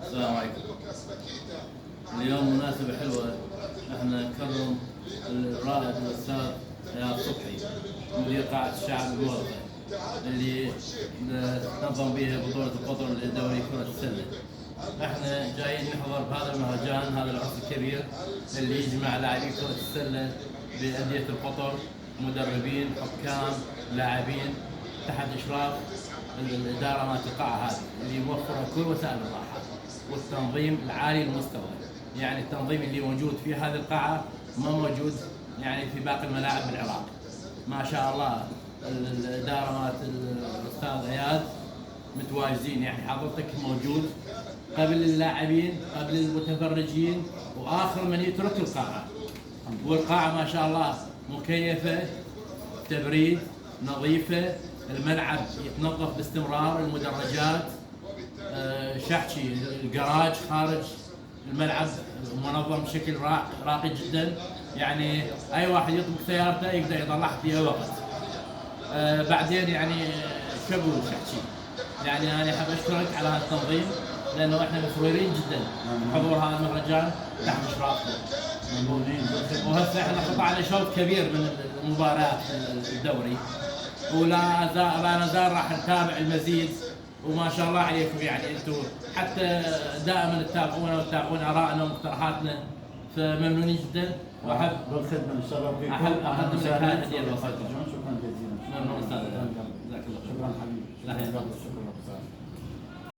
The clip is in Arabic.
السلام عليكم. اليوم مناسبة حلوة، احنا نكرم الرائد الاستاذ اياد صبحي مدير قاعة الشعب الموظفة اللي نظم بها بطولة القطر لدوري كرة السلة. احنا جايين نحضر بهذا المهرجان، هذا العرس الكبير اللي يجمع لاعبي كرة السلة بأندية القطر، مدربين، حكام، لاعبين، تحت اشراف الاداره مالت القاعه هذه اللي موفره كل وسائل الراحه والتنظيم العالي المستوى. يعني التنظيم اللي موجود في هذه القاعه ما موجود يعني في باقي الملاعب بالعراق. ما شاء الله الاداره مالت الاستاذ اياد متواجدين، يعني حضرتك موجود قبل اللاعبين قبل المتفرجين واخر من يترك القاعه. والقاعه ما شاء الله مكيفه، تبريد، نظيفه، الملعب يتنظف باستمرار، المدرجات شحشي، الجراج خارج الملعب منظم بشكل راقي جدا. يعني اي واحد يطلق سيارته يقدر يطلعها في اي وقت. بعدين يعني شبو شحشي، يعني انا حاب اشكرك على هذا التنظيم لانه احنا مسرورين جدا بحضور هذا المهرجان تحت اشرافكم. وهسه احنا قطعنا شوط كبير من المباراه الدوري، ولا نزال راح نتابع المزيد. وما شاء الله عليكم، يعني انتم حتى دائما تتابعونا وتتابعون ارائنا ومقترحاتنا، فممنونين جدا. واحب بالخدمه ان شاء الله. احب اقدم لك هذه الهديه البسيطه. شكرا جزيلا. ممنون استاذ، جزاك الله خير. شكرا حبيبي. لا شكرا.